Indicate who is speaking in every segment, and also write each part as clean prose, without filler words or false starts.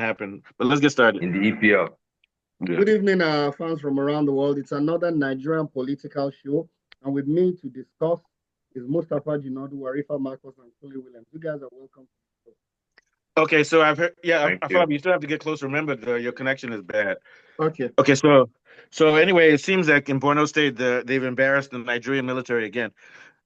Speaker 1: happen. But let's get started.
Speaker 2: in the EPL.
Speaker 1: Yeah.
Speaker 3: Good evening, fans from around the world. It's another Nigerian political show, and with me to discuss is Mustafa Jinadu, Warifa Marcos, and Tony Williams. You guys are welcome.
Speaker 1: Okay, so I've heard. Yeah,
Speaker 2: Thank
Speaker 1: I feel
Speaker 2: you.
Speaker 1: like you still have to get closer. Remember, your connection is bad.
Speaker 3: Okay.
Speaker 1: Okay, so anyway, it seems like in Borno State, they've embarrassed the Nigerian military again.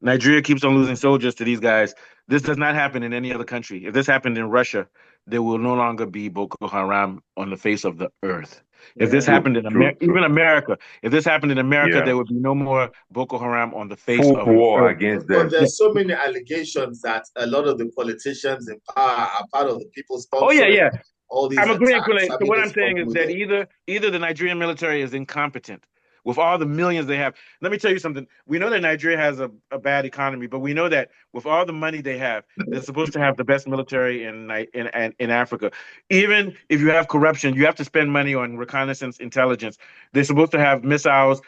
Speaker 1: Nigeria keeps on losing soldiers to these guys. This does not happen in any other country. If this happened in Russia, there will no longer be Boko Haram on the face of the earth. If this
Speaker 3: Yeah.
Speaker 2: True,
Speaker 1: happened in
Speaker 2: true,
Speaker 1: even
Speaker 2: true.
Speaker 1: America, if this happened in America,
Speaker 2: Yeah.
Speaker 1: there would be no more Boko Haram on the face
Speaker 2: Full
Speaker 1: of the
Speaker 2: war
Speaker 1: earth.
Speaker 2: against
Speaker 4: But
Speaker 2: them.
Speaker 1: Yeah.
Speaker 4: there's so many allegations that a lot of the politicians in power are part of the people
Speaker 1: Oh yeah,
Speaker 4: sponsoring
Speaker 1: yeah.
Speaker 4: all these
Speaker 1: I'm agreeing,
Speaker 4: attacks.
Speaker 1: Kule.
Speaker 4: I
Speaker 1: So
Speaker 4: mean,
Speaker 1: what I'm
Speaker 4: it's
Speaker 1: saying is that
Speaker 4: concluded.
Speaker 1: either the Nigerian military is incompetent with all the millions they have. Let me tell you something. We know that Nigeria has a bad economy, but we know that with all the money they have, they're supposed to have the best military in Africa. Even if you have corruption, you have to spend money on reconnaissance intelligence. They're supposed to have missiles,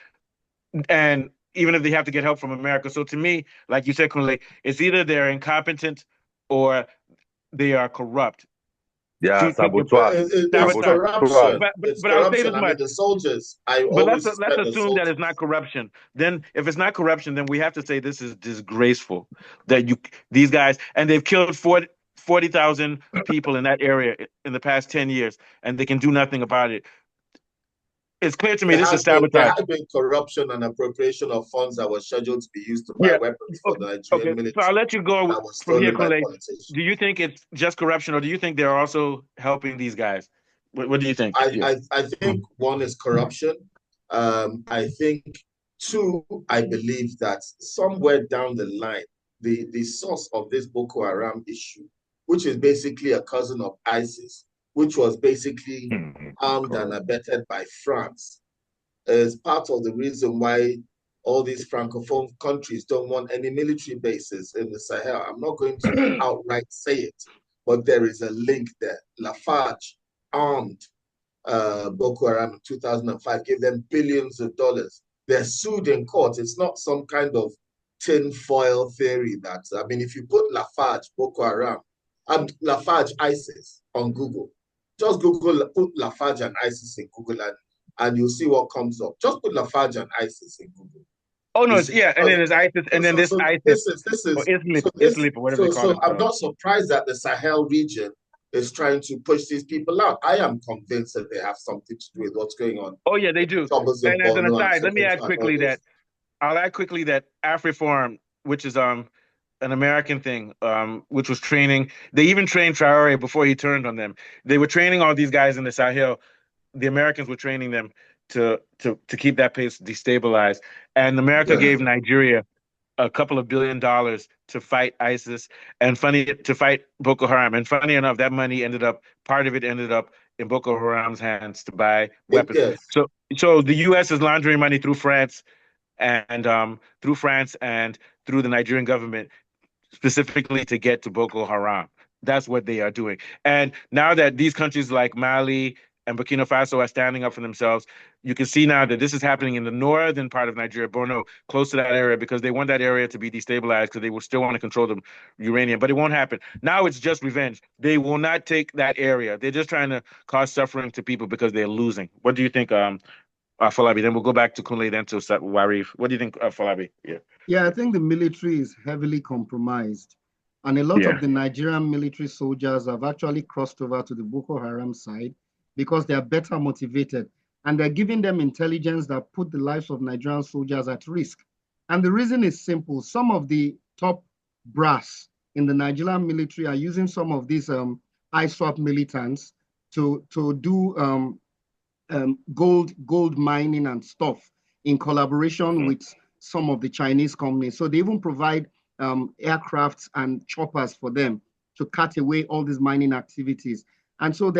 Speaker 1: and even if they have to get help from America. So to me, like you said, Kunle, it's either they're incompetent or they are corrupt.
Speaker 2: Yeah,
Speaker 4: Well,
Speaker 2: saboteur.
Speaker 4: it's
Speaker 1: Sabotage.
Speaker 2: Saboteur.
Speaker 4: corruption.
Speaker 1: But
Speaker 4: It's
Speaker 1: I'll say
Speaker 4: corruption.
Speaker 1: this
Speaker 4: I mean,
Speaker 1: much.
Speaker 4: the soldiers. I
Speaker 1: But
Speaker 4: always
Speaker 1: let's
Speaker 4: suspect the
Speaker 1: assume that it's not
Speaker 4: soldiers.
Speaker 1: corruption. Then, if it's not corruption, then we have to say this is disgraceful that these guys and they've killed 40,000 people in that area in the past 10 years, and they can do nothing about it. It's clear to me this is
Speaker 4: There
Speaker 1: sabotage.
Speaker 4: has been corruption and appropriation of funds that were scheduled to be used to buy
Speaker 1: Yeah.
Speaker 4: weapons for
Speaker 1: Okay.
Speaker 4: the
Speaker 1: Okay.
Speaker 4: Nigerian
Speaker 1: So I'll
Speaker 4: military
Speaker 1: let you go
Speaker 4: that was
Speaker 1: from here,
Speaker 4: stolen by
Speaker 1: Kunle.
Speaker 4: politicians.
Speaker 1: Do you think it's just corruption, or do you think they're also helping these guys? What do you think? Yeah.
Speaker 4: I think one is corruption. I think two, I believe that somewhere down the line, the source of this Boko Haram issue, which is basically a cousin of ISIS, which was basically armed and abetted by France, is part of the reason why all these francophone countries don't want any military bases in the Sahel. I'm not going to outright say it, but there is a link there. Lafarge armed Boko Haram in 2005, gave them billions of dollars. They're sued in court. It's not some kind of tinfoil theory that, I mean, if you put Lafarge, Boko Haram, and Lafarge, ISIS on Google, just Google, put Lafarge and ISIS in Google and you'll see what comes up. Just put Lafarge and ISIS in Google.
Speaker 1: Oh no,
Speaker 4: You
Speaker 1: it's
Speaker 4: see,
Speaker 1: yeah, and then there's ISIS, and then this ISIS
Speaker 4: this
Speaker 1: or
Speaker 4: is
Speaker 1: Islip or whatever they call
Speaker 4: so I'm
Speaker 1: themselves.
Speaker 4: not surprised that the Sahel region is trying to push these people out. I am convinced that they have something to do with what's going on.
Speaker 1: Oh yeah, they
Speaker 4: The
Speaker 1: do.
Speaker 4: troubles in
Speaker 1: And as an
Speaker 4: Borno and
Speaker 1: aside, let me add
Speaker 4: Sokoto and all
Speaker 1: quickly that
Speaker 4: this.
Speaker 1: I'll add quickly that AfriForum, which is an American thing, which was training. They even trained Traore before he turned on them. They were training all these guys in the Sahel. The Americans were training them to keep that pace destabilized. And America
Speaker 4: Yeah.
Speaker 1: gave Nigeria a couple of $1 billion to fight ISIS and to fight Boko Haram. And funny enough, that money part of it ended up in Boko Haram's hands to buy weapons.
Speaker 4: Yes.
Speaker 1: So the U.S. is laundering money through France and through the Nigerian government specifically to get to Boko Haram. That's what they are doing. And now that these countries like Mali and Burkina Faso are standing up for themselves, you can see now that this is happening in the northern part of Nigeria, Borno, close to that area, because they want that area to be destabilized because they will still want to control the uranium. But it won't happen. Now it's just revenge. They will not take that area. They're just trying to cause suffering to people because they're losing. What do you think, Falabi? Then we'll go back to Kunle, then to Warif. What do you think, Falabi? Yeah.
Speaker 3: Yeah, I think the military is heavily compromised. And a lot
Speaker 2: Yeah.
Speaker 3: of the Nigerian military soldiers have actually crossed over to the Boko Haram side because they are better motivated. And they're giving them intelligence that put the lives of Nigerian soldiers at risk. And the reason is simple. Some of the top brass in the Nigerian military are using some of these ISWAP militants to do gold mining and stuff in collaboration with some of the Chinese companies. So they even provide aircrafts and choppers for them to cut away all these mining activities. And so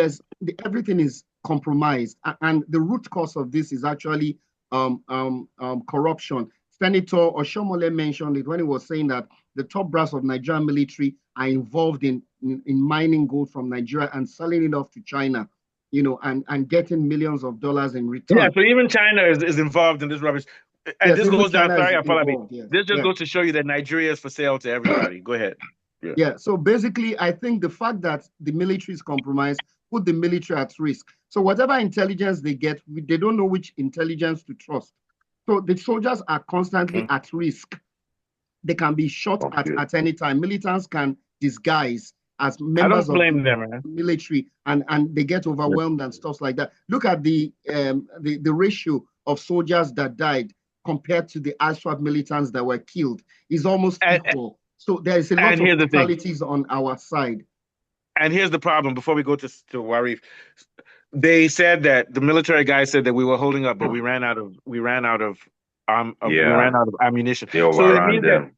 Speaker 3: everything is compromised. And the root cause of this is actually corruption. Senator Oshomole mentioned it when he was saying that the top brass of Nigerian military are involved in mining gold from Nigeria and selling it off to China, and getting millions of dollars in return.
Speaker 1: Yeah, so even China is involved in this rubbish. And
Speaker 3: Yes,
Speaker 1: this
Speaker 3: even
Speaker 1: goes down,
Speaker 3: China
Speaker 1: sorry,
Speaker 3: is
Speaker 1: Afolabi.
Speaker 3: involved, yes.
Speaker 1: This just
Speaker 3: Yeah.
Speaker 1: goes to show you that Nigeria is for sale to everybody. Go ahead.
Speaker 3: Yeah, so basically, I think the fact that the military is compromised put the military at risk. So whatever intelligence they get, they don't know which intelligence to trust. So the soldiers are constantly at risk. They can be shot at any time. Militants can disguise as members of the military, and they get overwhelmed and stuff like that. Look at the ratio of soldiers that died compared to the ISWAP militants that were killed is almost equal. So there is a lot of fatalities on our side.
Speaker 1: And here's the problem. Before we go to Warif, they said that the military guys said that we were holding up, but we ran out of ammunition. So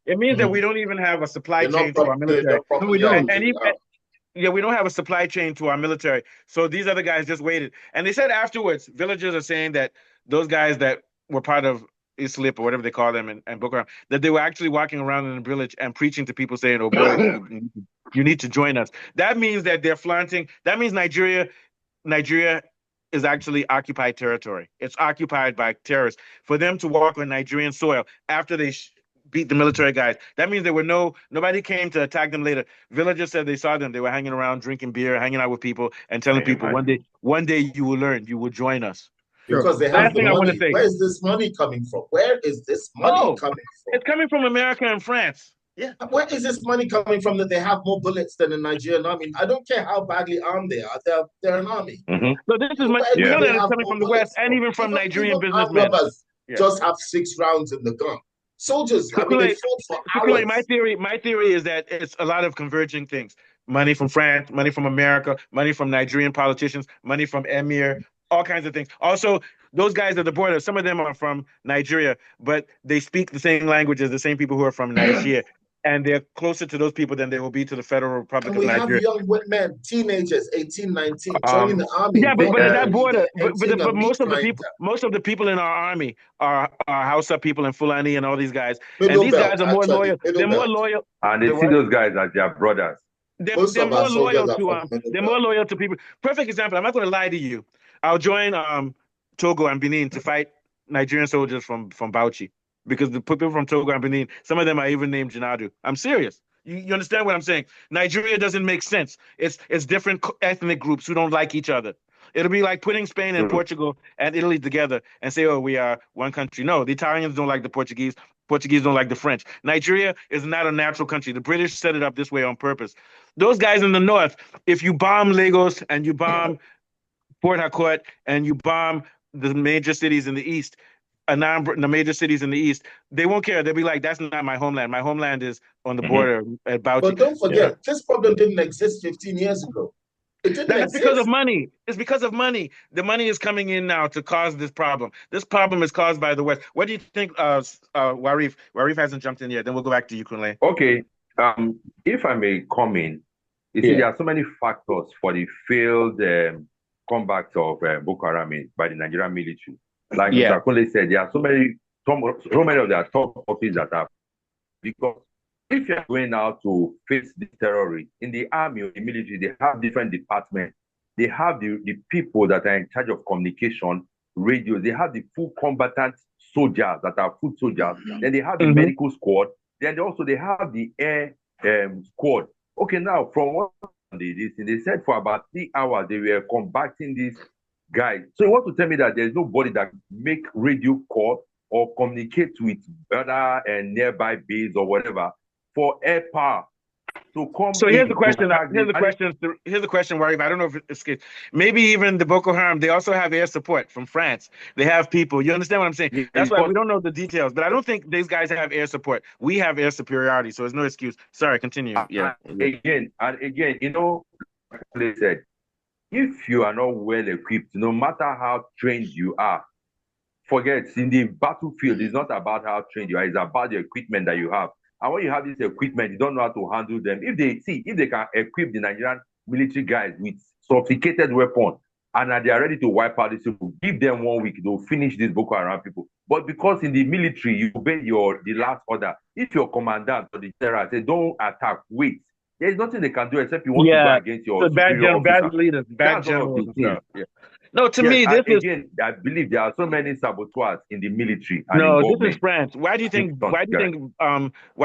Speaker 1: it means that we don't even have a supply chain to our military.
Speaker 3: No, we don't.
Speaker 1: We don't have a supply chain to our military. So these other guys just waited. And they said afterwards, villagers are saying that those guys that were part of Islip or whatever they call them and Boko Haram, that they were actually walking around in the village and preaching to people saying, oh boy, you need to join us. That means that they're flaunting. That means Nigeria is actually occupied territory. It's occupied by terrorists. For them to walk on Nigerian soil after they beat the military guys, that means there were nobody came to attack them later. Villagers said they saw them. They were hanging around, drinking beer, hanging out with people, and telling people, one day you will learn, you will join us.
Speaker 4: Because they have the money. Where is this money coming from? Where is this money coming from?
Speaker 1: It's coming from America and France.
Speaker 4: Yeah, where is this money coming from that they have more bullets than the Nigerian army? I don't care how badly armed they are. They're an army.
Speaker 1: So this is money. We know that it's coming from the West and even from Nigerian businessmen.
Speaker 4: Just have 6 rounds in the gun. Soldiers, they fought for hours.
Speaker 1: My theory is that it's a lot of converging things. Money from France, money from America, money from Nigerian politicians, money from Emir, all kinds of things. Also, those guys at the border, some of them are from Nigeria, but they speak the same language as the same people who are from Nigeria. And they're closer to those people than they will be to the Federal Republic of Nigeria.
Speaker 4: We have young men, teenagers, 18, 19, joining the army.
Speaker 1: Yeah, but at that border, but most of the people in our army are Hausa people and Fulani and all these guys. And these guys are more loyal. They're more loyal.
Speaker 2: And they see those guys as their brothers.
Speaker 1: They're more loyal to they're more loyal to people. Perfect example. I'm not going to lie to you. I'll join Togo and Benin to fight Nigerian soldiers from Bauchi. Because the people from Togo and Benin, some of them are even named Janadu. I'm serious. You understand what I'm saying? Nigeria doesn't make sense. It's different ethnic groups who don't like each other. It'll be like putting Spain and Portugal and Italy together and say, oh, we are one country. No, the Italians don't like the Portuguese. Portuguese don't like the French. Nigeria is not a natural country. The British set it up this way on purpose. Those guys in the north, if you bomb Lagos and you bomb Port Harcourt and you bomb the major cities in the east, the major cities in the east, they won't care. They'll be like, that's not my homeland. My homeland is on the border at Bauchi.
Speaker 4: But don't forget, this problem didn't exist 15 years ago.
Speaker 1: That's because of money. It's because of money. The money is coming in now to cause this problem. This problem is caused by the West. What do you think, Warif? Warif hasn't jumped in yet. Then we'll go back to you, Kunle.
Speaker 2: Okay. If I may come in, you see, there are so many factors for the failed comebacks of Boko Haram by the Nigerian military. Like Mr. Kunle said, there are so many of their top officers that are, because if you're going out to face the terrorists in the army or the military, they have different departments. They have the people that are in charge of communication, radio. They have the full combatant soldiers that are foot soldiers. Then they have the medical squad. Then they have the air squad. Okay, now from what they said for about 3 hours they were combating these guys. So you want to tell me that there's nobody that make radio call or communicate with other and nearby base or whatever for air power to come?
Speaker 1: So here's the question. Here's the question, Warif. I don't know if it's maybe even the Boko Haram. They also have air support from France. They have people. You understand what I'm saying? That's why we don't know the details. But I don't think these guys have air support. We have air superiority, so there's no excuse. Sorry, continue.
Speaker 2: Again, you know, they said, if you are not well equipped, no matter how trained you are, forget, in the battlefield, it's not about how trained you are, it's about the equipment that you have. And when you have this equipment, you don't know how to handle them. If they can equip the Nigerian military guys with sophisticated weapons and they are ready to wipe out these people, give them 1 week, they'll finish these Boko Haram people. But because in the military, you obey the last order. If your commandant or the general say, don't attack, wait. There's nothing they can do except you want to go against your
Speaker 1: bad leaders, bad generals. No, to me, this is
Speaker 2: again, I believe there are so many saboteurs in the military and in
Speaker 1: no, this is
Speaker 2: government.
Speaker 1: France. Why do you think? Why do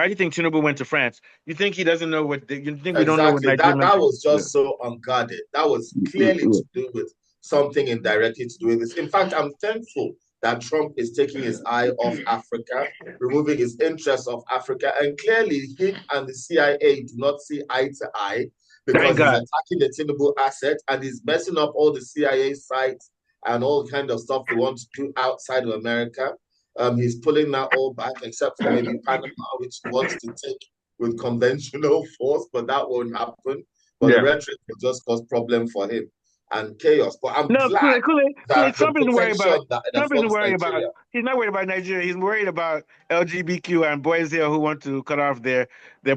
Speaker 1: you think Tinubu went to France? You think he doesn't know what? You think we don't know what
Speaker 4: Exactly.
Speaker 1: Nigerian
Speaker 4: That
Speaker 1: military?
Speaker 4: was just so unguarded. That was clearly to do with something indirectly to do with this. In fact, I'm thankful that Trump is taking his eye off Africa, removing his interest of Africa, and clearly him and the CIA do not see eye to eye
Speaker 1: Thank
Speaker 4: because he's
Speaker 1: God.
Speaker 4: attacking the Tinubu asset and he's messing up all the CIA sites and all kind of stuff they want to do outside of America. He's pulling that all back, except for maybe Panama, which he wants to take with conventional force, but that won't happen. But the rhetoric will just cause problem for him and chaos. But I'm
Speaker 1: No,
Speaker 4: glad that the
Speaker 1: Trump isn't worried about.
Speaker 4: potential that it
Speaker 1: Trump isn't
Speaker 4: affords
Speaker 1: worried about.
Speaker 4: Nigeria.
Speaker 1: He's not worried about Nigeria. He's worried about LGBTQ and boys here who want to cut off their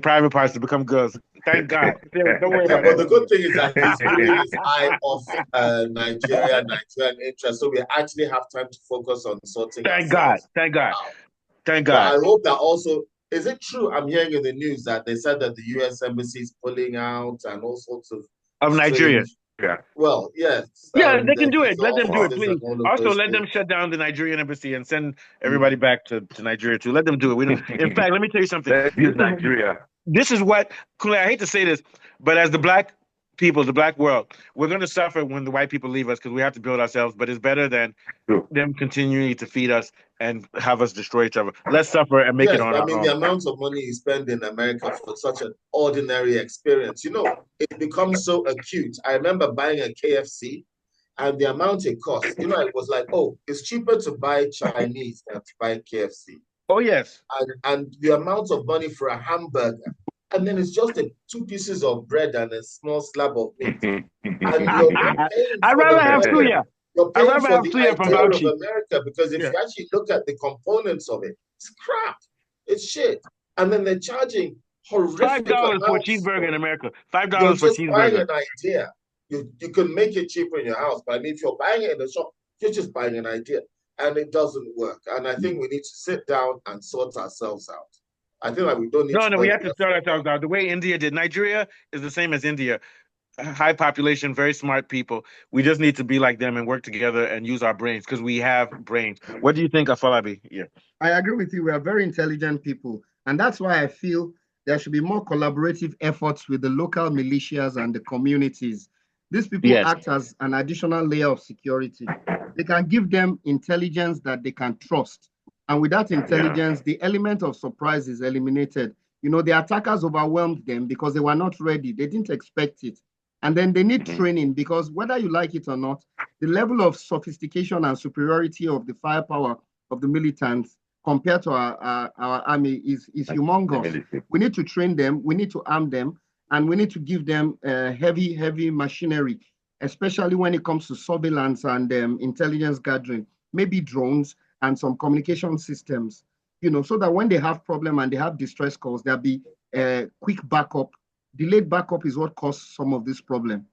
Speaker 1: private parts to become girls. Thank God. Don't worry about
Speaker 4: But the
Speaker 1: that.
Speaker 4: good thing is that he's pulling his eye off Nigerian interests. So we actually have time to focus on sorting
Speaker 1: Thank God.
Speaker 4: ourselves
Speaker 1: Thank God.
Speaker 4: out.
Speaker 1: Thank
Speaker 4: But
Speaker 1: God.
Speaker 4: I hope that also, is it true? I'm hearing in the news that they said that the US embassy is pulling out and all sorts of
Speaker 1: Of Nigeria.
Speaker 4: strange. Well, yes.
Speaker 1: Yeah, they
Speaker 4: The
Speaker 1: can do it.
Speaker 4: visa
Speaker 1: Let them do it,
Speaker 4: offices and
Speaker 1: please.
Speaker 4: all of
Speaker 1: Also,
Speaker 4: those
Speaker 1: let them
Speaker 4: things.
Speaker 1: shut down the Nigerian embassy and send everybody back to Nigeria too. Let them do it. We don't. In fact, let me tell you something.
Speaker 2: Let's use Nigeria.
Speaker 1: This is what, Kule, I hate to say this, but as the black people, the black world, we're going to suffer when the white people leave us because we have to build ourselves. But it's better than them continuing to feed us and have us destroy each other. Let's suffer and make it
Speaker 4: Yes,
Speaker 1: on
Speaker 4: I
Speaker 1: our
Speaker 4: mean,
Speaker 1: own.
Speaker 4: the amount of money you spend in America for such an ordinary experience, it becomes so acute. I remember buying a KFC and the amount it costs, it was like, oh, it's cheaper to buy Chinese than to buy KFC.
Speaker 1: Oh, yes.
Speaker 4: And the amount of money for a hamburger, and then it's just two pieces of bread and a small slab of meat. And you're paying
Speaker 1: I'd
Speaker 4: for the
Speaker 1: rather have
Speaker 4: bread.
Speaker 1: suya.
Speaker 4: You're
Speaker 1: I'd
Speaker 4: paying
Speaker 1: rather
Speaker 4: for
Speaker 1: have
Speaker 4: the
Speaker 1: suya from
Speaker 4: idea of
Speaker 1: Bauchi.
Speaker 4: America because if you actually look at the components of it, it's crap. It's shit. And then they're charging horrific
Speaker 1: $5 for a
Speaker 4: amounts.
Speaker 1: cheeseburger in America.
Speaker 4: You're
Speaker 1: $5 for a
Speaker 4: just buying
Speaker 1: cheeseburger.
Speaker 4: an idea. You can make it cheaper in your house, but I mean, if you're buying it in the shop, you're just buying an idea, and it doesn't work. And I think we need to sit down and sort ourselves out. I feel like we don't need to
Speaker 1: No,
Speaker 4: go
Speaker 1: we
Speaker 4: into
Speaker 1: have to start ourselves out. The way India did. Nigeria is the same as India. High population, very smart people. We just need to be like them and work together and use our brains because we have brains. What do you think, Afolabi? Yeah.
Speaker 3: I agree with you. We are very intelligent people. And that's why I feel there should be more collaborative efforts with the local militias and the communities. These people act as an additional layer of security. They can give them intelligence that they can trust. And with that intelligence, the element of surprise is eliminated. The attackers overwhelmed them because they were not ready. They didn't expect it. And then they need training because whether you like it or not, the level of sophistication and superiority of the firepower of the militants compared to our army is humongous. We need to train them, we need to arm them, and we need to give them heavy machinery, especially when it comes to surveillance and intelligence gathering, maybe drones and some communication systems, so that when they have problem and they have distress calls, there'll be quick backup. Delayed backup is what caused some of this problem,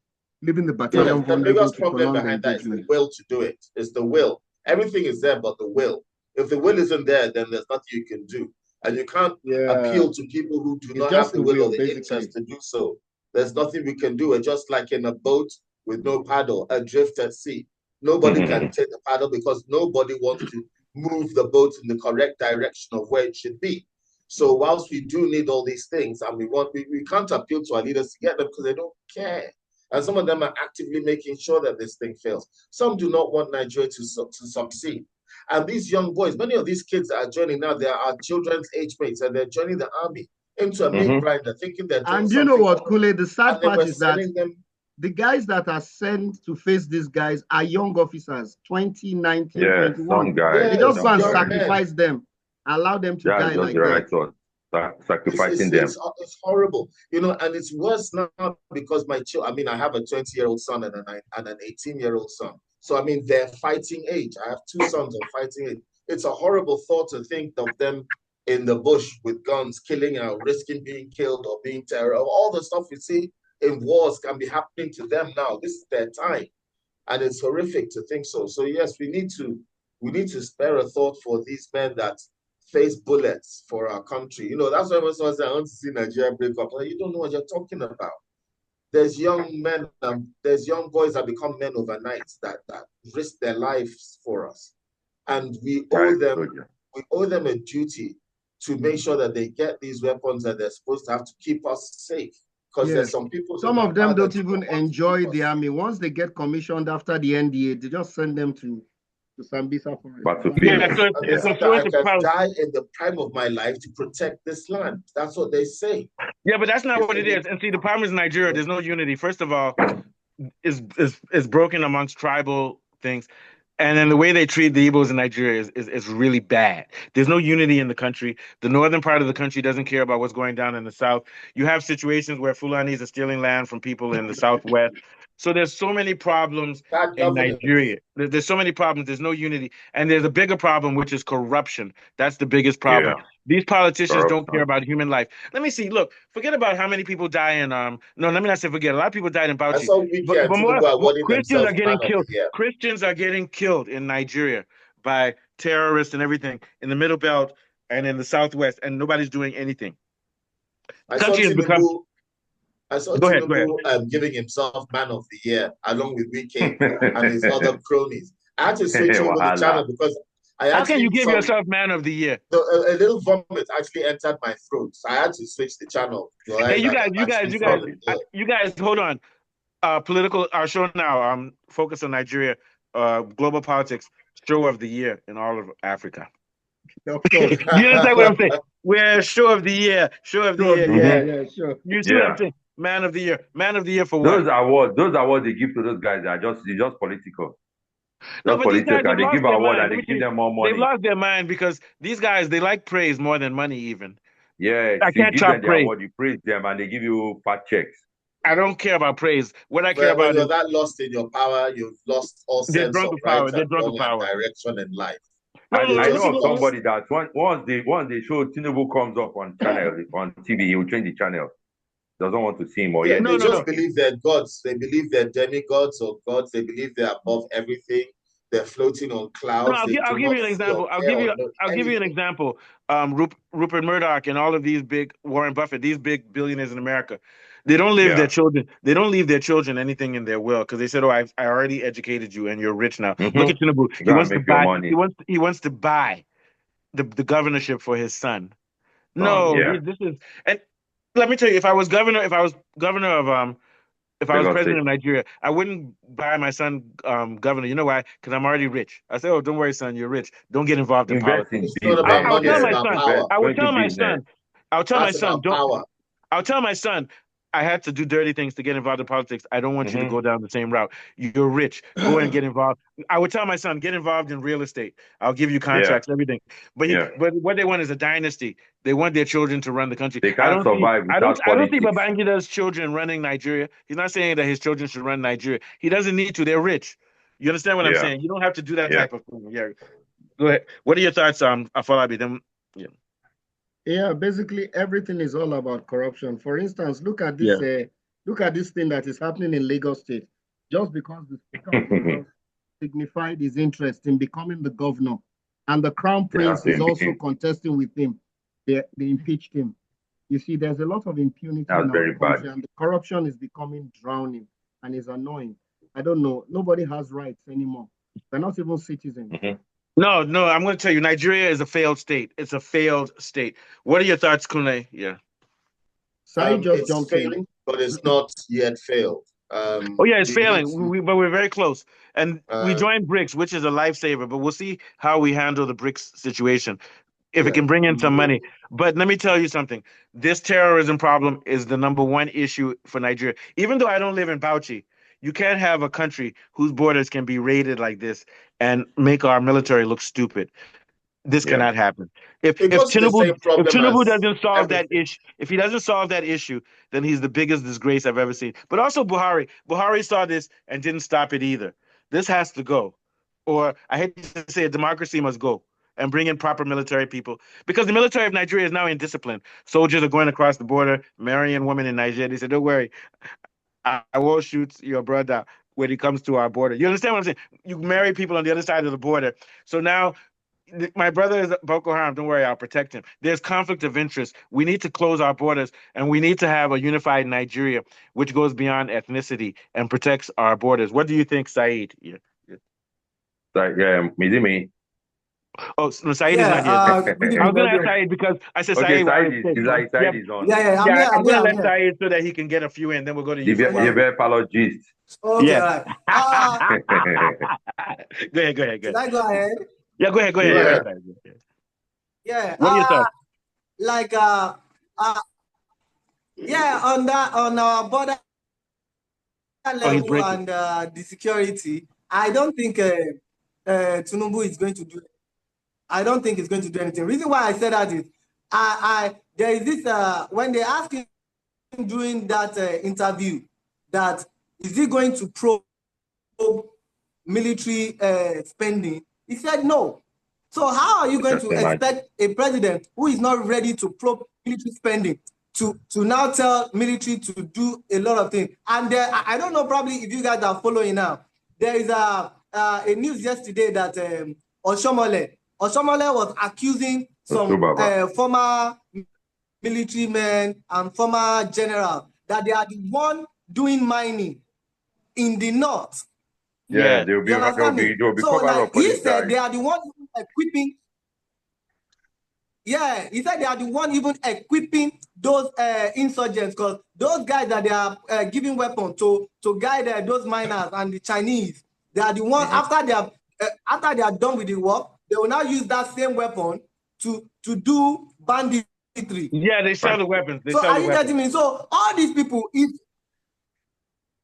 Speaker 3: leaving the battalion
Speaker 4: the biggest problem
Speaker 3: prolonged
Speaker 4: behind that is the
Speaker 3: engagement.
Speaker 4: will to do it. It's the will. Everything is there but the will. If the will isn't there, then there's nothing you can do. And you can't appeal to people who do not have the will or the interest to do so. There's nothing we can do. It's just like in a boat with no paddle, adrift at sea. Nobody can take the paddle because nobody wants to move the boat in the correct direction of where it should be. So whilst we do need all these things, and we can't appeal to our leaders to get them because they don't care. And some of them are actively making sure that this thing fails. Some do not want Nigeria to succeed. And these young boys, many of these kids that are joining now, they are our children's age mates, and they're joining the army into a meat grinder, thinking they're doing
Speaker 3: and you know what, Kule, the sad part is that the guys that are sent to face these guys are young officers, 20, 19, 21. They just go and sacrifice them, allow them to die like that.
Speaker 2: Sacrificing them.
Speaker 4: It's horrible, and it's worse now because I have a 20-year-old son and an 18-year-old son. So, they're fighting age. I have two sons of fighting age. It's a horrible thought to think of them in the bush with guns, killing or risking being killed or being terrorized. All the stuff we see in wars can be happening to them now. This is their time. And it's horrific to think so. So, yes, we need to spare a thought for these men that face bullets for our country. That's why everyone says, I want to see Nigeria break up. You don't know what you're talking about. there's young men, there's young boys that become men overnight that risk their lives for us, and we owe them a duty to make sure that they get these weapons that they're supposed to have to keep us safe. Because there's some people.
Speaker 3: Some of them don't even enjoy the army. Once they get commissioned after the NDA, they just send them to Sambisa for
Speaker 2: it.
Speaker 4: Yeah, so I can die in the prime of my life to protect this land. That's what they say.
Speaker 1: Yeah, but that's not what it is. And see, the problem is Nigeria. There's no unity. First of all, is broken amongst tribal things. And then the way they treat the Igbos in Nigeria is really bad. There's no unity in the country. The northern part of the country doesn't care about what's going down in the south. You have situations where Fulanis are stealing land from people in the southwest. So there's so many problems in Nigeria. There's so many problems. There's no unity. And there's a bigger problem, which is corruption. That's the biggest problem. Yeah. These politicians don't care about human life. Let me see. Look, forget about how many people die in no, let me not say forget. A lot of people died in Bauchi.
Speaker 4: But more
Speaker 1: Christians are getting killed. Christians are getting killed in Nigeria by terrorists and everything in the Middle Belt and in the Southwest, and nobody's doing anything.
Speaker 4: I saw Tinubu giving himself Man of the Year along with Wike and his other cronies. I had to switch over the channel because
Speaker 1: how can you give yourself Man of the Year?
Speaker 4: A little vomit actually entered my throat, so I had to switch the channel.
Speaker 1: Hey, you guys, hold on. Our show now, focus on Nigeria, global politics, show of the year in all of Africa.
Speaker 3: Of course.
Speaker 1: You understand what I'm saying? We're show of the year.
Speaker 3: Yeah, sure.
Speaker 1: You see what I'm saying? Man of the year for what?
Speaker 2: Those awards they give to those guys are just political.
Speaker 1: No, but these guys,
Speaker 2: they give awards and they give them more money.
Speaker 1: They've lost their mind because these guys, they like praise more than money even.
Speaker 2: Yeah, I can't chop praise. Award, you praise them and they give you fat checks.
Speaker 1: I don't care about praise. What I care about
Speaker 4: is that lost in your power, you've lost all sense of right and wrong and direction in life.
Speaker 2: I know of somebody that once they show Tinubu comes up on TV, he will change the channel. Doesn't want to see him or
Speaker 4: they just believe they're gods. They believe they're demigods or gods. They believe they're above everything. They're floating on clouds.
Speaker 1: I'll give you an example. I'll give you an example. Rupert Murdoch and all of these big Warren Buffett, these big billionaires in America, they don't leave their children. They don't leave their children anything in their will because they said, "Oh, I already educated you and you're rich now." Look at Tinubu. He wants to buy. He wants to buy the governorship for his son. This is and. Let me tell you, if I was president of Nigeria, I wouldn't buy my son governor. You know why? Because I'm already rich. I say, "Oh, don't worry, son, you're rich. Don't get involved in politics." I'll tell my son, I had to do dirty things to get involved in politics. I don't want you to go down the same route. You're rich. Go and get involved. I would tell my son, get involved in real estate. I'll give you contracts, everything. But what they want is a dynasty. They want their children to run the country.
Speaker 2: They can't survive without politics.
Speaker 1: I don't see Babangida's children running Nigeria. He's not saying that his children should run Nigeria. He doesn't need to. They're rich. You understand what I'm saying? You don't have to do that type of thing. Yeah. Go ahead. What are your thoughts on Afolabi?
Speaker 3: Yeah, basically everything is all about corruption. For instance, look at this. Look at this thing that is happening in Lagos State. Just because the Speaker signified his interest in becoming the governor, and the Crown Prince is also contesting with him, they impeached him. You see, there's a lot of impunity in our country, and the corruption is becoming drowning and is annoying. I don't know. Nobody has rights anymore. They're not even citizens.
Speaker 1: No, I'm going to tell you, Nigeria is a failed state. It's a failed state. What are your thoughts, Kunle? Yeah.
Speaker 4: It's failing, but it's not yet failed.
Speaker 1: It's failing, but we're very close. And we joined BRICS, which is a lifesaver, but we'll see how we handle the BRICS situation, if it can bring in some money. But let me tell you something. This terrorism problem is the number one issue for Nigeria. Even though I don't live in Bauchi, you can't have a country whose borders can be raided like this and make our military look stupid. This cannot happen. If Tinubu doesn't solve that issue, if he doesn't solve that issue, then he's the biggest disgrace I've ever seen. But also Buhari. Buhari saw this and didn't stop it either. This has to go. Or I hate to say it, democracy must go and bring in proper military people. Because the military of Nigeria is now indisciplined. Soldiers are going across the border, marrying women in Nigeria. They said, don't worry, I will shoot your brother when he comes to our border. You understand what I'm saying? You marry people on the other side of the border. So now my brother is Boko Haram. Don't worry, I'll protect him. There's conflict of interest. We need to close our borders, and we need to have a unified Nigeria, which goes beyond ethnicity and protects our borders. What do you think, Saeed? Yeah.
Speaker 2: Like, me.
Speaker 1: Oh, no, Saeed is
Speaker 5: Yeah,
Speaker 1: not here. I
Speaker 5: good
Speaker 1: was
Speaker 5: evening,
Speaker 1: gonna ask
Speaker 5: everyone.
Speaker 1: Saeed because I said
Speaker 2: Okay,
Speaker 1: Saeed while
Speaker 2: Said
Speaker 1: he's
Speaker 2: is,
Speaker 1: sick.
Speaker 2: is like
Speaker 1: Yeah,
Speaker 2: Said is on.
Speaker 5: Yeah, I'm
Speaker 1: yeah.
Speaker 5: here,
Speaker 1: I'm
Speaker 5: I'm here,
Speaker 1: gonna
Speaker 5: I'm
Speaker 1: let
Speaker 5: here.
Speaker 1: Saeed so that he can get a few in. Then we'll go to
Speaker 2: The
Speaker 1: you,
Speaker 5: Okay.
Speaker 2: very apologist.
Speaker 5: Okay,
Speaker 1: Yeah.
Speaker 5: all right.
Speaker 1: Go ahead.
Speaker 5: Should I go ahead?
Speaker 1: Yeah, go ahead.
Speaker 4: Go
Speaker 1: Yeah,
Speaker 4: ahead.
Speaker 5: Yeah.
Speaker 1: What are your thoughts?
Speaker 5: Like yeah, on our border
Speaker 1: Oh, he's
Speaker 5: level
Speaker 1: breaking.
Speaker 5: and the security, I don't think Tinubu is going to do. I don't think it's going to do anything. Reason why I said that is, there is this when they asked him during that interview that is he going to probe military spending, he said no. So how are you going to expect a president who is not ready to probe military spending to now tell military to do a lot of things? And I don't know, probably if you guys are following now, there is a news yesterday that Oshomole was accusing some former military men and former generals that they are the one doing mining in the north.
Speaker 2: Yeah, they'll be,
Speaker 5: you understand me?
Speaker 2: They'll be
Speaker 5: So
Speaker 2: covered
Speaker 5: like
Speaker 2: up for
Speaker 5: he
Speaker 2: this
Speaker 5: said,
Speaker 2: guy.
Speaker 5: they are the one equipping. Yeah, he said they are the one even equipping those insurgents, because those guys that they are giving weapons to guide those miners and the Chinese, they are the one after they are done with the work, they will now use that same weapon to do banditry.
Speaker 1: Yeah, they sell the weapons.
Speaker 5: So are you getting me? So all these people,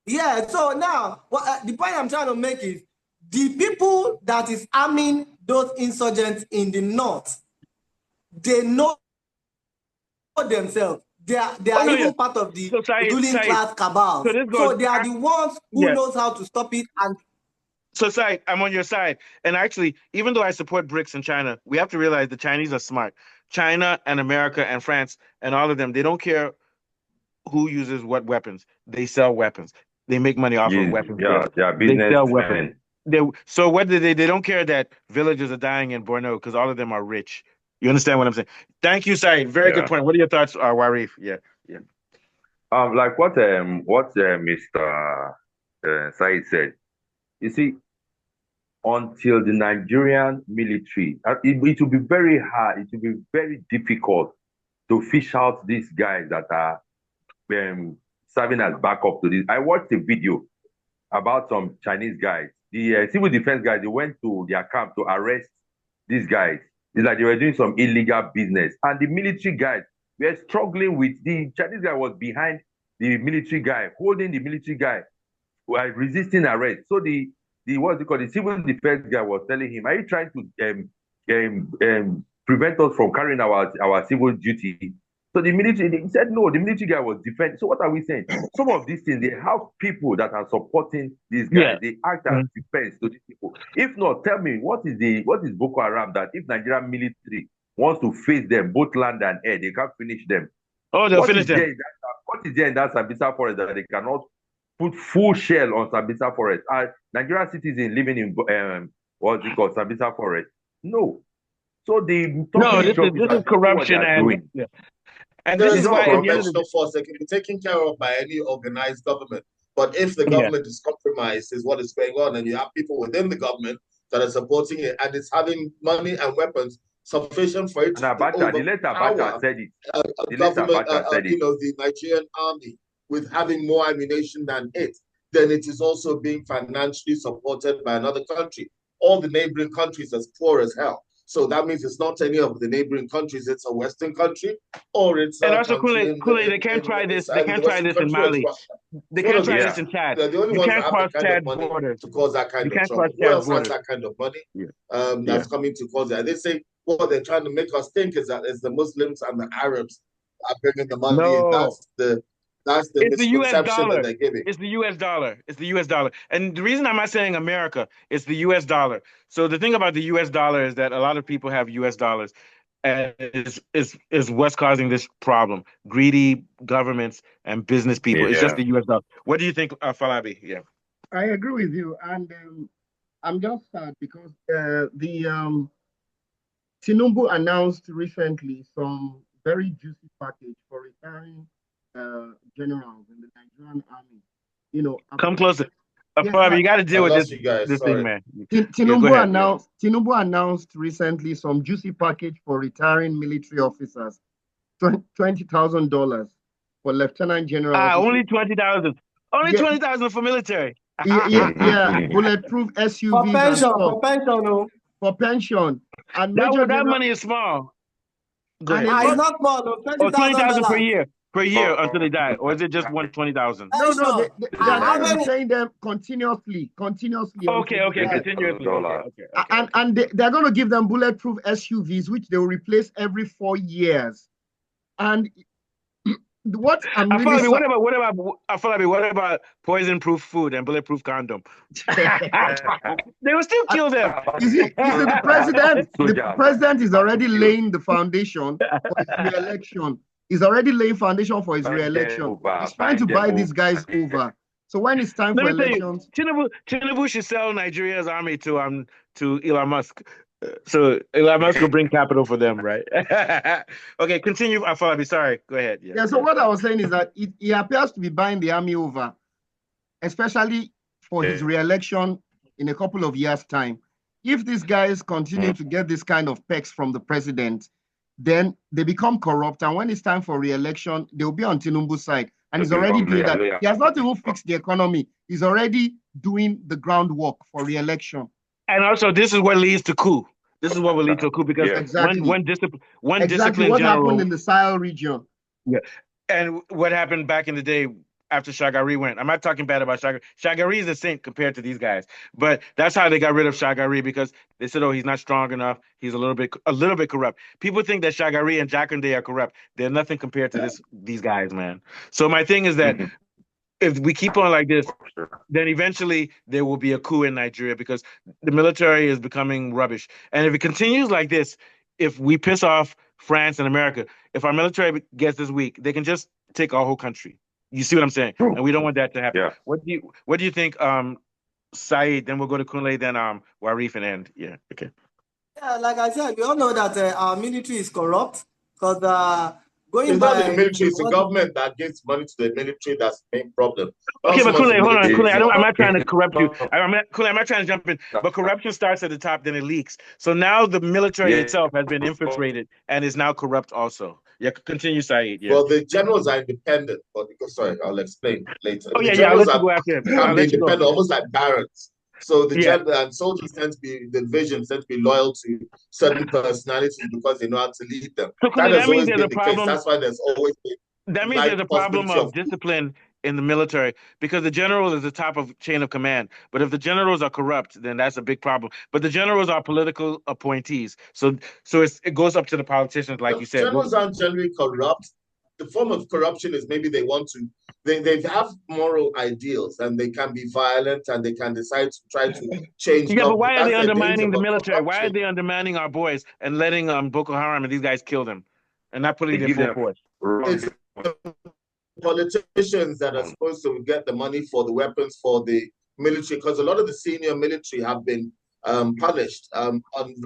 Speaker 5: so now the point I'm trying to make is the people that is arming those insurgents in the north, they know themselves. They are even part of the ruling class cabals. So they are the ones who knows how to stop it. And
Speaker 1: so, Sai, I'm on your side. And actually, even though I support BRICS and China, we have to realize the Chinese are smart. China and America and France and all of them, they don't care who uses what weapons. They sell weapons. They make money off of weapons.
Speaker 2: Yeah, they are
Speaker 1: They sell weapons.
Speaker 2: businessmen.
Speaker 1: So what they don't care that villagers are dying in Borno because all of them are rich. You understand what I'm saying? Thank you, Said. Very good point. What are your thoughts, Warif? Yeah.
Speaker 2: Like what Mr. Said said. You see, until the Nigerian military, it will be very hard. It will be very difficult to fish out these guys that are serving as backup to this. I watched a video about some Chinese guys. The civil defense guys, they went to their camp to arrest these guys. It's like they were doing some illegal business. And the military guys were struggling with the Chinese guy was behind the military guy, holding the military guy while resisting arrest. So the what's it called? The civil defense guy was telling him, "Are you trying to prevent us from carrying our civil duty?" So the military, he said, no, the military guy was defending. So what are we saying? Some of these things, they have people that are supporting these guys. They act as defense to these people. If not, tell me, what is Boko Haram that if Nigerian military wants to face them, both land and air, they can't finish them?
Speaker 1: Oh, they'll finish them.
Speaker 2: What is there in that Sambisa forest that they cannot put full shell on Sambisa forest? Are Nigerian citizens living in what's it called, Sambisa forest? No. So this
Speaker 1: is corruption and
Speaker 4: there
Speaker 1: this
Speaker 4: is
Speaker 1: is why
Speaker 4: conventional force that can be taken care of by any organized government. But if the government is compromised, is what is going on, and you have people within the government that are supporting it, and it's having money and weapons sufficient for it to overpower
Speaker 2: the late Abacha said it.
Speaker 4: The government, the Nigerian army with having more ammunition than it, then it is also being financially supported by another country. All the neighboring countries as poor as hell. So that means it's not any of the neighboring countries. It's a Western country, or it's
Speaker 1: and also Kool-Aid, they can't try this. They can't try this in Mali. They can't try this in Chad.
Speaker 4: The only ones that have the kind of money to cause that kind of trouble. Who else has that kind of money that's coming to cause that? They say what they're trying to make us think is that it's the Muslims and the Arabs are bringing the money.
Speaker 1: No.
Speaker 4: That's the misconception that they're giving.
Speaker 1: It's the U.S. dollar. It's the U.S. dollar. And the reason I'm not saying America, it's the U.S. dollar. So the thing about the U.S. dollar is that a lot of people have U.S. dollars. And is what's causing this problem. Greedy governments and business people. It's just the U.S. dollar. What do you think, Falabi? Yeah.
Speaker 3: I agree with you. And I'm just sad because Tinubu announced recently some very juicy package for retiring generals in the Nigerian army. You know,
Speaker 1: come closer.
Speaker 3: yeah,
Speaker 1: You got to deal with this,
Speaker 4: you guys,
Speaker 1: this thing, man.
Speaker 3: Tinubu announced recently some juicy package for retiring military officers, $20,000 for lieutenant generals.
Speaker 1: Only 20,000. Only
Speaker 3: Yeah.
Speaker 1: 20,000 for military.
Speaker 3: Yeah, bulletproof SUVs
Speaker 5: For pension,
Speaker 3: and stuff.
Speaker 5: for pension, no.
Speaker 3: For pension. And
Speaker 1: that money is small. Go ahead.
Speaker 5: It's not small, no.
Speaker 1: $20,000 per
Speaker 5: $20,000
Speaker 1: year until they die, or is it just 20,000?
Speaker 3: No, they're going to be paying them continuously.
Speaker 1: Okay, continuously. Okay.
Speaker 3: And they're going to give them bulletproof SUVs, which they will replace every 4 years. And what I'm really
Speaker 1: what about poison-proof food and bulletproof condom? They will still kill them.
Speaker 3: You see, the president is already laying the foundation for his re-election. He's already laying foundation for his re-election. He's trying to buy these guys over. So when it's time for elections,
Speaker 1: Tinubu should sell Nigeria's army to Elon Musk. So Elon Musk will bring capital for them, right? Okay, continue. Afolabi, sorry. Go ahead.
Speaker 3: Yeah. So what I was saying is that he appears to be buying the army over, especially for his re-election in a couple of years' time. If these guys continue to get this kind of perks from the president, then they become corrupt. And when it's time for re-election, they'll be on Tinubu's side. And he's already doing that. He has not even fixed the economy. He's already doing the groundwork for re-election.
Speaker 1: And also, this is what leads to coup. This is what will lead to a coup because one discipline
Speaker 3: what
Speaker 1: general
Speaker 3: happened in the Sahel region.
Speaker 1: Yeah, and what happened back in the day after Shagari went. I'm not talking bad about Shagari. Shagari is a saint compared to these guys, but that's how they got rid of Shagari because they said, "Oh, he's not strong enough. He's a little bit corrupt." People think that Shagari and Jakande are corrupt. They're nothing compared to these guys, man. So my thing is that. If we keep on like this, then eventually there will be a coup in Nigeria because the military is becoming rubbish. And if it continues like this, if we piss off France and America, if our military gets this weak, they can just take our whole country. You see what I'm saying? And we don't want that to happen. Yeah. What do you think, Saeed? Then we'll go to Kunle, then Warif and end. Yeah. Okay.
Speaker 5: Yeah, like I said, we all know that our military is corrupt because
Speaker 4: it's not the military, it's the government that gives money to the military. That's the main problem.
Speaker 1: Okay, but Kunle, hold on, Kunle. I'm not trying to corrupt you. I'm not trying to jump in. But corruption starts at the top, then it leaks. So now the military itself has been infiltrated and is now corrupt also. Yeah, continue, Saeed. Yeah.
Speaker 4: Well, the generals are independent, but sorry, I'll explain later.
Speaker 1: Oh, I'll let you go after him.
Speaker 4: Independent, almost like barons. So the general and soldiers tend to be, the divisions tend to be loyal to certain personalities because they know how to lead them.
Speaker 1: So that means there's a problem.
Speaker 4: That's why there's always
Speaker 1: that means there's a problem of discipline in the military because the general is the top of chain of command. But if the generals are corrupt, then that's a big problem. But the generals are political appointees. So it goes up to the politicians, like you said.
Speaker 4: Generals aren't generally corrupt. The form of corruption is maybe they want to, they have moral ideals and they can be violent and they can decide to try to change.
Speaker 1: Yeah, but why are they undermining the military? Why are they undermining our boys and letting Boko Haram and these guys kill them and not putting their full force?
Speaker 4: It's politicians that are supposed to get the money for the weapons for the military because a lot of the senior military have been punished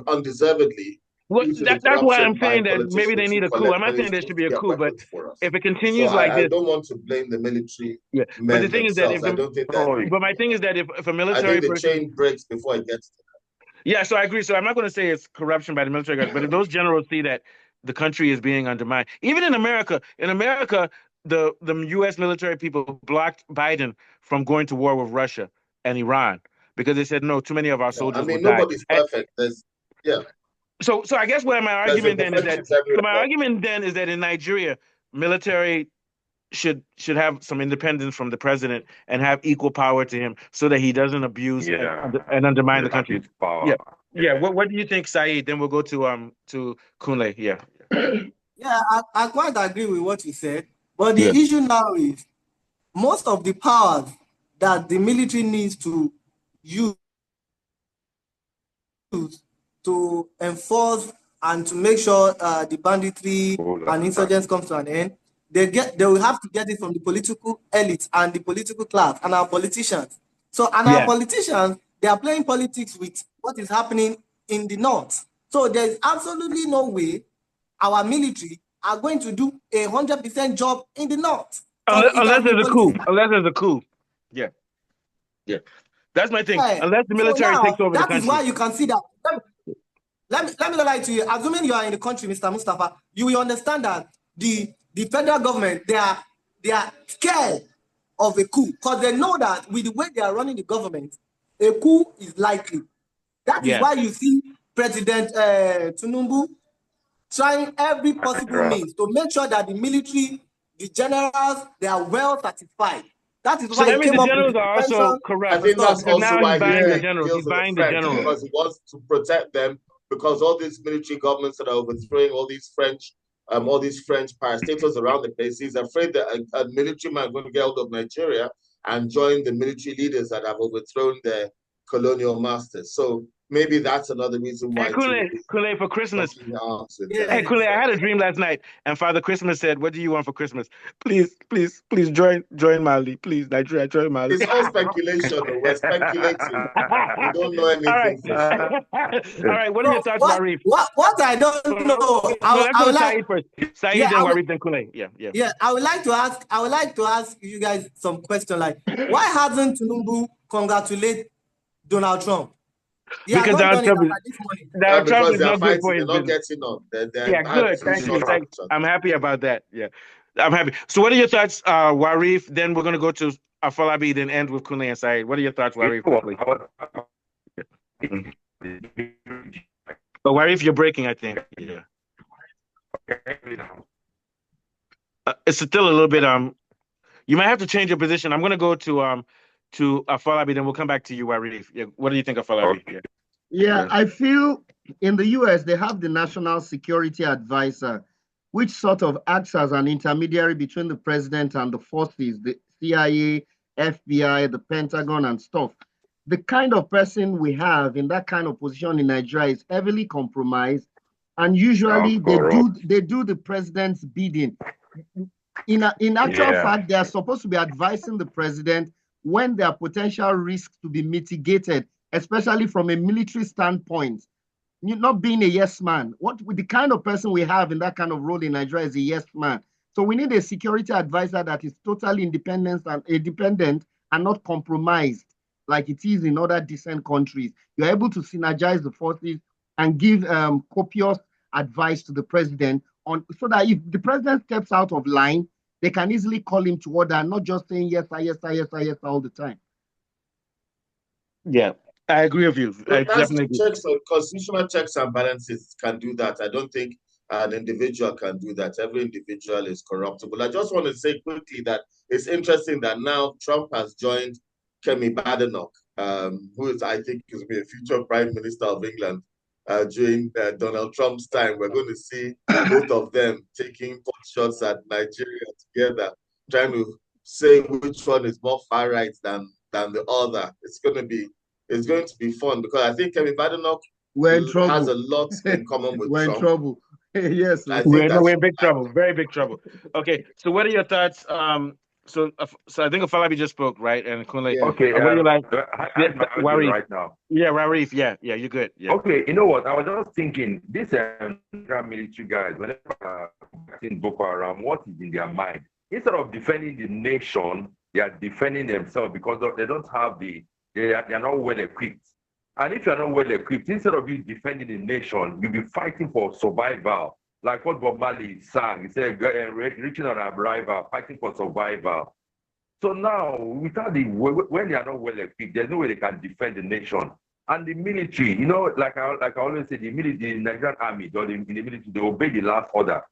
Speaker 4: undeservedly.
Speaker 1: Well, that's why I'm saying that maybe they need a coup. I'm not saying there should be a coup, but if it continues like this,
Speaker 4: I don't want to blame the military.
Speaker 1: Yeah, but the thing is that but my thing is that if a military
Speaker 4: the chain breaks before it gets to that.
Speaker 1: Yeah, so I agree. So I'm not going to say it's corruption by the military guys, but if those generals see that the country is being undermined, even in America, the U.S. military people blocked Biden from going to war with Russia and Iran because they said no, too many of our soldiers.
Speaker 4: I mean, nobody's perfect.
Speaker 1: So I guess what my argument then is that in Nigeria, military should have some independence from the president and have equal power to him so that he doesn't abuse and undermine the country. Yeah. What do you think, Saeed? Then we'll go to Kunle. Yeah.
Speaker 5: Yeah, I quite agree with what you said. But the issue now is most of the powers that the military needs to use to enforce and to make sure the banditry and insurgents comes to an end, they will have to get it from the political elite and the political class and our politicians. So our politicians, they are playing politics with what is happening in the north. So there's absolutely no way our military are going to do 100% job in the north.
Speaker 1: Unless there's a coup. Unless there's a coup. Yeah. Yeah. That's my thing.
Speaker 5: Yeah.
Speaker 1: Unless the military takes over the country.
Speaker 5: That is why you can see that. Let me not lie to you. Assuming you are in the country, Mr. Mustafa, you will understand that the federal government, they are scared of a coup because they know that with the way they are running the government, a coup is likely. That is why you see President Tinubu trying every possible means to make sure that the military, the generals, they are well satisfied. That is why
Speaker 1: the generals are also corrupt.
Speaker 4: I think that's also why
Speaker 1: he's buying the generals. He's buying the generals
Speaker 4: because he wants to protect them. Because all these military governments that are overthrowing all these French parastatals around the place, he's afraid that a military man is going to get out of Nigeria and join the military leaders that have overthrown their colonial masters. So maybe that's another reason why.
Speaker 1: Hey, Kule, for Christmas. Hey, Kule, I had a dream last night, and Father Christmas said, "What do you want for Christmas? Please, join Mali. Please, Nigeria, join Mali."
Speaker 4: It's all speculation. We're speculating. We don't know anything for sure.
Speaker 1: All right. What are your thoughts, Warif?
Speaker 5: What I don't know. I would like
Speaker 1: Saeed first. Saeed and Warif, then Kule.
Speaker 5: Yeah. I would like to ask you guys some question like, why hasn't Tinubu congratulate Donald Trump?
Speaker 1: Because Donald Trump is not good for his
Speaker 4: business. Not getting on.
Speaker 1: Good. Thank you. I'm happy about that. Yeah, I'm happy. So, what are your thoughts, Warif? Then we're going to go to Afolabi, then end with Kule and Saeed. What are your thoughts, Warif? But Warif, you're breaking, I think. Yeah. It's still a little bit. You might have to change your position. I'm going to go to Afolabi, then we'll come back to you, Warif. Yeah. What do you think, Afolabi?
Speaker 3: Yeah, I feel in the US, they have the National Security Advisor, which sort of acts as an intermediary between the president and the forces, the CIA, FBI, the Pentagon, and stuff. The kind of person we have in that kind of position in Nigeria is heavily compromised, and usually they do the president's bidding. In actual fact, they are supposed to be advising the president when there are potential risks to be mitigated, especially from a military standpoint. Not being a yes man. With the kind of person we have in that kind of role in Nigeria is a yes man. So we need a security advisor that is totally independent and not compromised like it is in other decent countries. You're able to synergize the forces and give copious advice to the president so that if the president steps out of line, they can easily call him to order and not just saying yes, sir, yes, sir, yes, sir, yes, sir, all the time.
Speaker 1: Yeah, I agree with you.
Speaker 4: Constitutional checks and balances can do that. I don't think an individual can do that. Every individual is corruptible. I just want to say quickly that it's interesting that now Trump has joined Kemi Badenoch, who is, I think, is be a future Prime Minister of England during Donald Trump's time. We're going to see both of them taking pot shots at Nigeria together, trying to say which one is more far right than the other. It's going to be fun because I think Kemi Badenoch has a lot in common with
Speaker 3: We're
Speaker 4: Trump.
Speaker 3: in trouble. Yes,
Speaker 1: we're in big trouble, very big trouble. Okay, so what are your thoughts? So I think Afolabi just spoke, right? And Kunle.
Speaker 2: Yeah. Okay.
Speaker 1: What do you like?
Speaker 2: Warif right now.
Speaker 1: Yeah, Warif. Yeah, you're good. Yeah.
Speaker 2: Okay. You know what? I was just thinking, these military guys, whenever in Boko Haram, what is in their mind? Instead of defending the nation, they are defending themselves because they don't have they are not well equipped. And if you are not well equipped, instead of you defending the nation, you'll be fighting for survival. Like what Bob Marley sang, he said, reaching on a rival, fighting for survival. So now, when they are not well equipped, there's no way they can defend the nation. And the military, like I always say, the Nigerian army, or in the military, they obey the last order.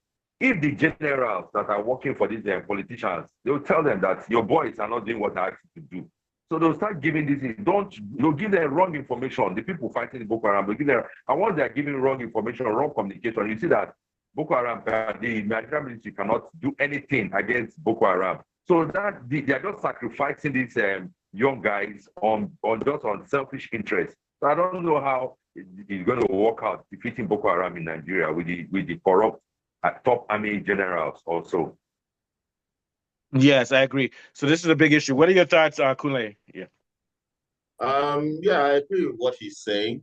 Speaker 2: If the generals that are working for these politicians, they will tell them that your boys are not doing what they asked you to do. So they'll start giving this. You'll give them wrong information. The people fighting the Boko Haram, and once they are giving wrong information, wrong communication, you see that Boko Haram, the Nigerian military cannot do anything against Boko Haram. So that they are just sacrificing these young guys on selfish interests. So I don't know how it's going to work out defeating Boko Haram in Nigeria with the corrupt top army generals also.
Speaker 1: Yes, I agree. So this is a big issue. What are your thoughts, Kunle?
Speaker 4: Yeah, I agree with what he's saying.